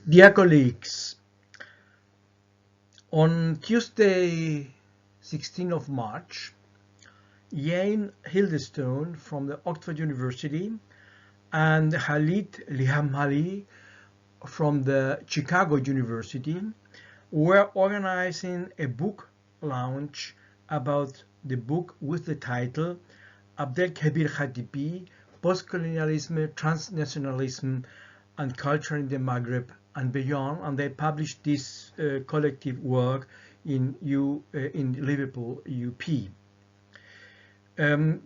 Dear colleagues, on Tuesday, 16th of March, Jane Hildestone from the Oxford University and Khalid Lihamhali from the Chicago University were organizing a book launch about the book with the title Abdelkabir Khatibi, Postcolonialism, Transnationalism and Culture in the Maghreb and Beyond, and they published this collective work in Liverpool, UP.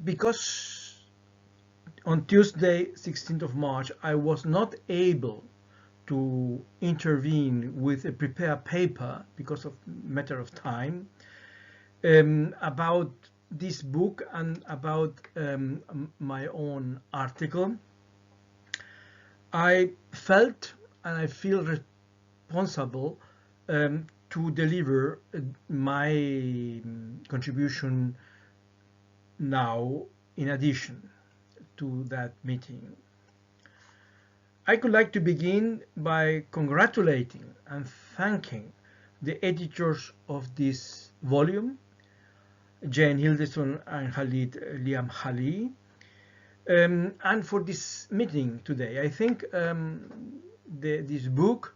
Because on Tuesday, 16th of March, I was not able to intervene with a prepared paper because of matter of time about this book and about my own article. I felt and I feel responsible to deliver my contribution now in addition to that meeting. I would like to begin by congratulating and thanking the editors of this volume, Jane Hildestone and Khalid Lihamhali, and for this meeting today. I think this book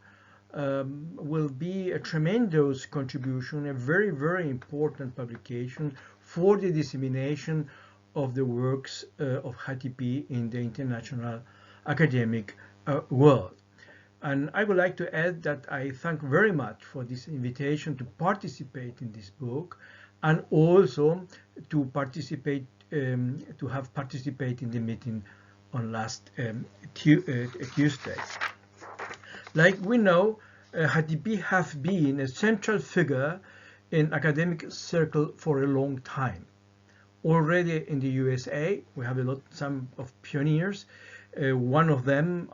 will be a tremendous contribution, a very, very important publication for the dissemination of the works of Khatibi in the international academic world. And I would like to add that I thank very much for this invitation to participate in this book and also to participate to have participated in the meeting on last Tuesday. Like we know, Khatibi has been a central figure in academic circle for a long time. Already in the USA, we have some of pioneers. One of them,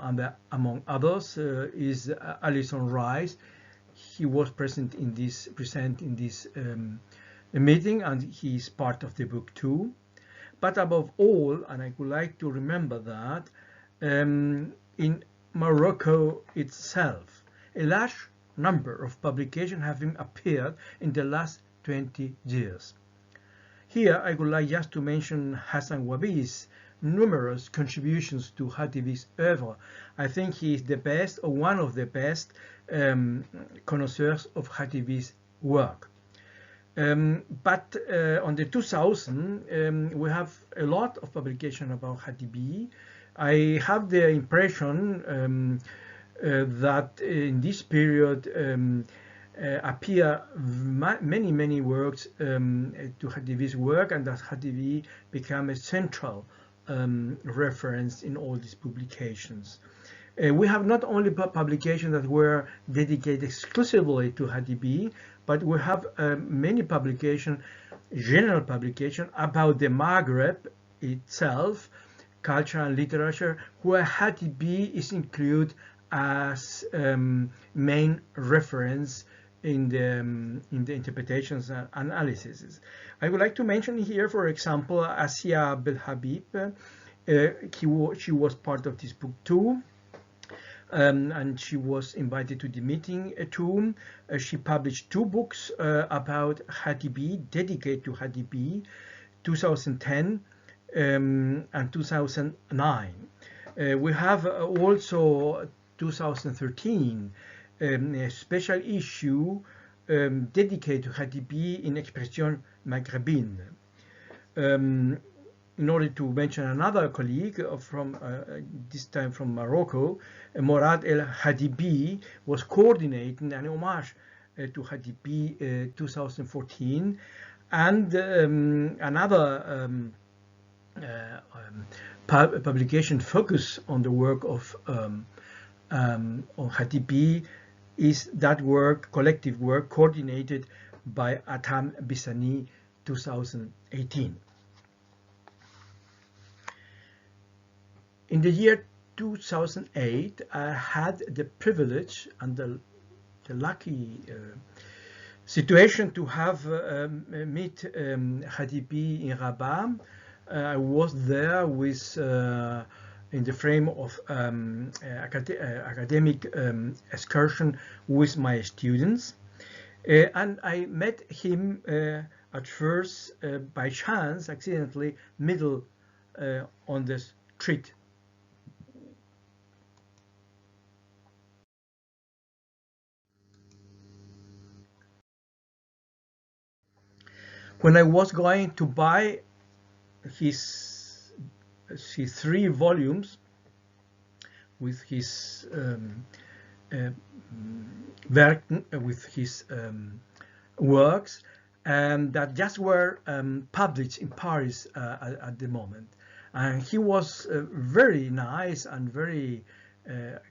among others, is Alison Rice. He was present in this meeting, and he is part of the book too. But above all, and I would like to remember that, in Morocco itself, a large number of publications have appeared in the last 20 years. Here, I would like just to mention Hassan Wabi's numerous contributions to Khatibi's oeuvre. I think he is the best, or one of the best, connoisseurs of Khatibi's work. But on the 2000, we have a lot of publication about Khatibi. I have the impression that in this period appear many works to Khatibi's work, and that Khatibi became a central reference in all these publications. We have not only publications that were dedicated exclusively to Khatibi, but we have many publications, general publications about the Maghreb itself, culture and literature, where Khatibi is included as main reference in the interpretations and analyses. I would like to mention here, for example, Asia Belhabib. She was part of this book too. And she was invited to the meeting too. She published two books about Khatibi, dedicated to Khatibi, 2010 and 2009. We have also 2013 a special issue dedicated to Khatibi in Expression Maghrébine. In order to mention another colleague from this time from Morocco, Morad El Khatibi was coordinating an homage to Khatibi 2014, and another publication focus on the work of on Khatibi is that work, collective work, coordinated by Atam Bissani 2018. In the year 2008, I had the privilege and the lucky situation to have meet Khatibi in Rabat. I was there with in the frame of academic excursion with my students. And I met him at first by chance, accidentally, middle on the street. When I was going to buy his 3 volumes with his works, that just were published in Paris at the moment. And he was very nice and very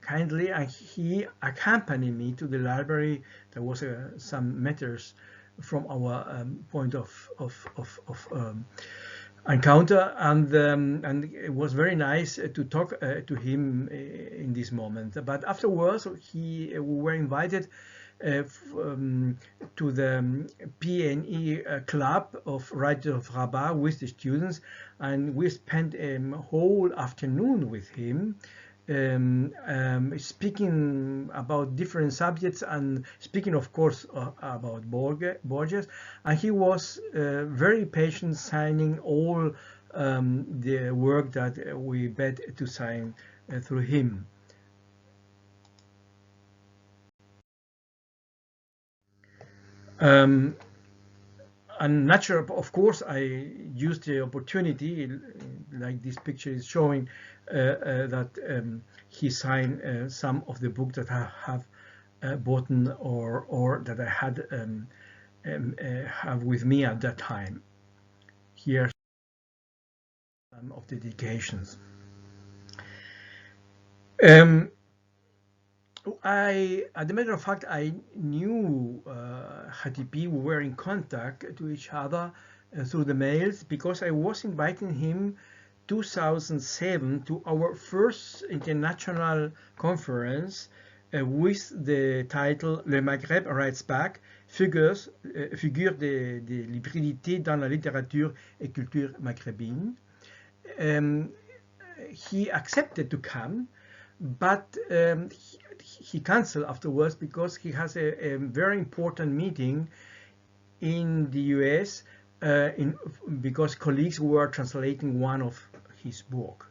kindly, and he accompanied me to the library. There was some matters from our point of encounter, and it was very nice to talk to him in this moment. But afterwards, we were invited to the PNE club of Writers of Rabat with the students, and we spent a whole afternoon with him, speaking about different subjects, and speaking, of course, about Borges. And he was very patient, signing all the work that we begged to sign through him. And natural, of course, I used the opportunity, like this picture is showing, that he signed some of the books that I have bought or that I had have with me at that time. Here, some of the dedications. As a matter of fact, I knew Khatibi. We were in contact to each other through the mails, because I was inviting him 2007 to our first international conference with the title Le Maghreb Writes Back, Figures de l'hybridité dans la littérature et culture maghrébine. He accepted to come, but he canceled afterwards because he has a very important meeting in the US because colleagues were translating one of his book.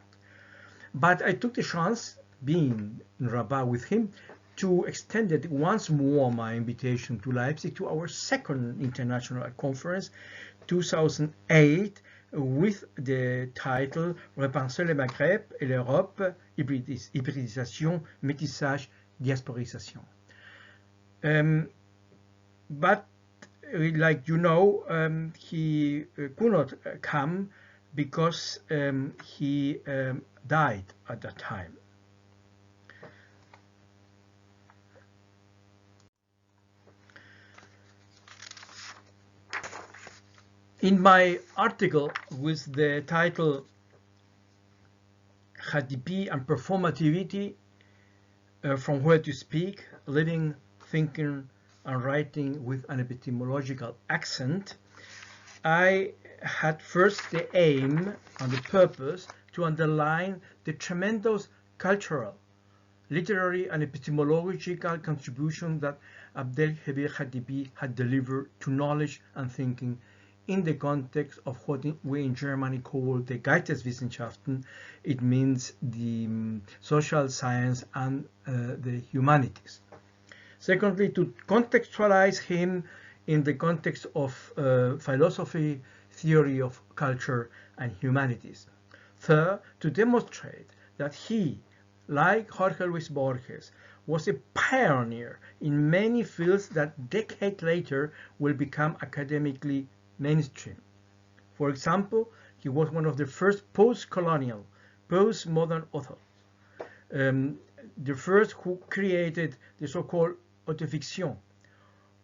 But I took the chance, being in Rabat with him, to extend it once more my invitation to Leipzig to our second international conference, 2008, with the title Repenser le Maghreb et l'Europe, hybridisation, métissage, diasporisation. But like you know, he could not come because he died at that time. In my article with the title Khatibi and Performativity, from where to speak, living, thinking, and writing with an epistemological accent, I had first the aim and the purpose to underline the tremendous cultural, literary, and epistemological contribution that Abdelkhabir Khatibi had delivered to knowledge and thinking in the context of what we in Germany call the Geisteswissenschaften. It means the social science and the humanities. Secondly, to contextualize him in the context of philosophy, theory of culture, and humanities. Third, to demonstrate that he, like Jorge Luis Borges, was a pioneer in many fields that decades later will become academically mainstream. For example, he was one of the first post-colonial, post-modern authors, the first who created the so-called autofiction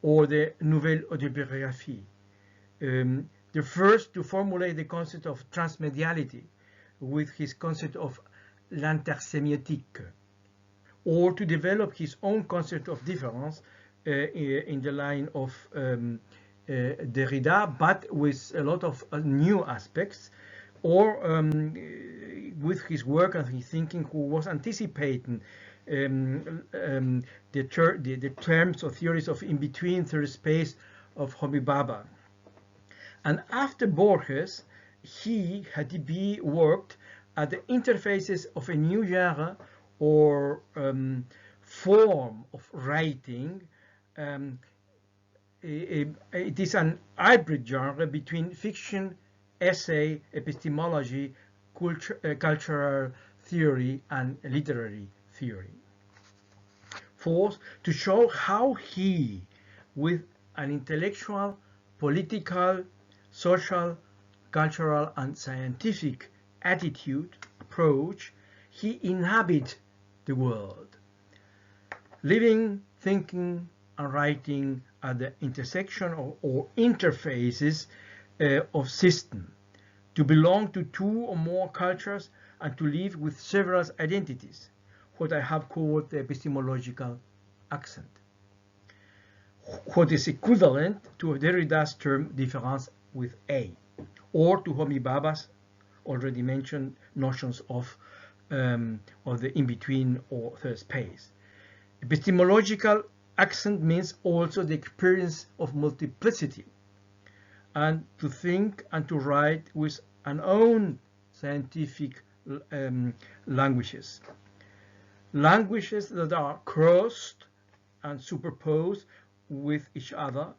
or the nouvelle autobiographie, the first to formulate the concept of transmediality with his concept of l'intersémiotique, or to develop his own concept of difference in the line of Derrida, but with a lot of new aspects, or with his work and his thinking, who was anticipating the terms or theories of in-between third space of Homi Bhabha. And after Borges, Khatibi, worked at the interfaces of a new genre or form of writing. It is an hybrid genre between fiction, essay, epistemology, cultural theory, and literary theory. Fourth, to show how he, with an intellectual, political, social, cultural, and scientific attitude, approach, he inhabits the world, living, thinking, and writing at the intersection or interfaces of system, to belong to two or more cultures and to live with several identities, what I have called the epistemological accent, what is equivalent to Derrida's term difference with A, or to Homi Bhabha's already mentioned notions of the in-between or third space. Epistemological accent means also the experience of multiplicity, and to think and to write with an own scientific languages that are crossed and superposed with each other,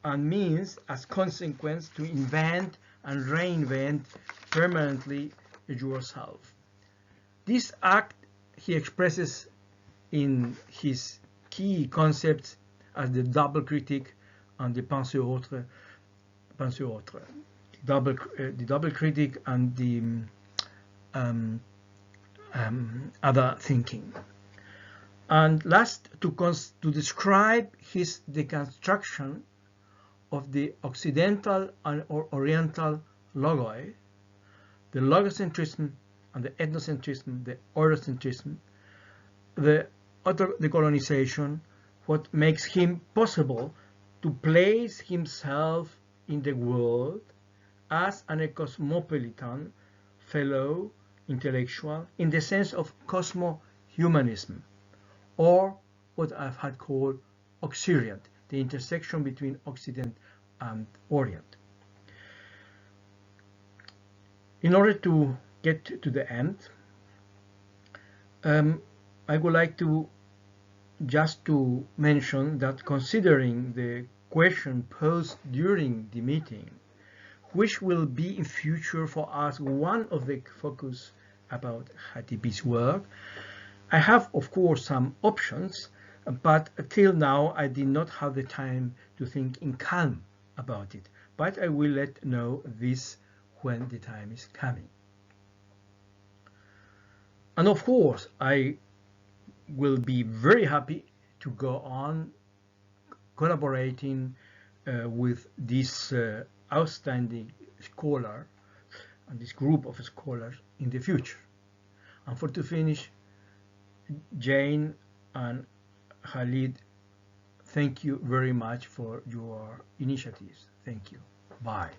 and means as consequence to invent and reinvent permanently yourself. This act he expresses in his key concepts as the double critic and the pensée autre, the double critic and the other thinking. And last, to describe his deconstruction of the Occidental and Oriental logoi, the logocentrism and the ethnocentrism, the Eurocentrism, the decolonization, what makes him possible to place himself in the world as a cosmopolitan fellow intellectual in the sense of cosmo-humanism, or what I've had called Occident, the intersection between Occident and Orient. In order to get to the end, I would like to just to mention that, considering the question posed during the meeting, which will be in future for us one of the focus about Khatibi's work, I have of course some options, but till now I did not have the time to think in calm about it, but I will let know this when the time is coming. And of course I will be very happy to go on collaborating with this outstanding scholar and this group of scholars in the future. And for to finish, Jane and Khalid, thank you very much for your initiatives. Thank you. Bye.